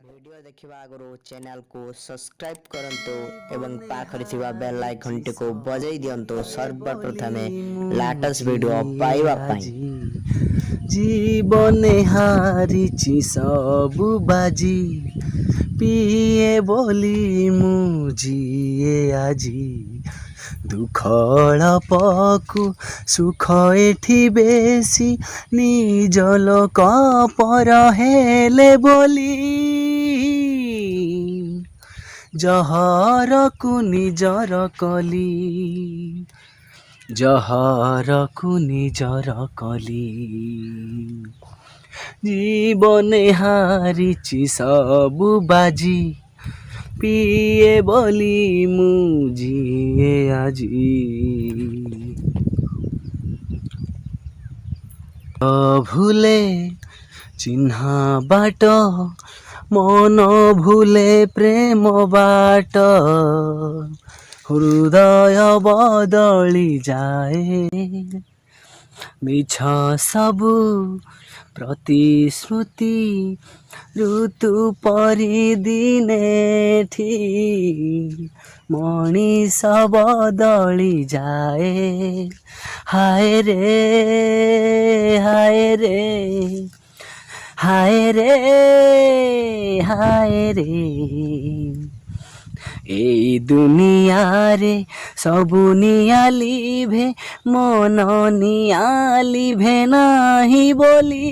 Video देखिबा आगु channel को सब्सक्राइब करंतु एवं पाखरे थिबा बेल आइकन को बजाई दियंतु सर्वप्रथमे लेटेस्ट वीडियो पाइबा पाई। जीवने हारिछि सबु बाजी पिए बोली मुझिए आजी दुखल पकु सुख एठी बेसी निज लोक पर हेले बोली जहरकु निजर कली जहरकु निजर कली जीवने हारिछि सबु बाजी पिए बोली मुझिए आजी भूले चिन्हा बाट मन भूले प्रेम बाट हृदय बदली जाए मिछ सबु प्रतिश्रुति ऋतु परि दिने मनीष बदली जाए हाय रे हाय रे हाय रे हाय रे এই দুনিয়ারে সবু নিয়ালিভে মন নিয়ালিভে নাহি বলি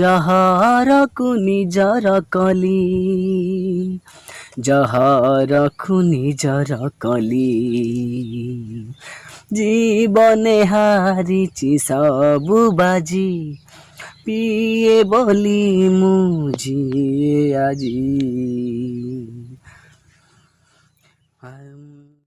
জহরকু নিজর কলি জহরকু নিজর কলি জীবনে হারিছি সবু বাজি पिए बोली मुझिए आजी।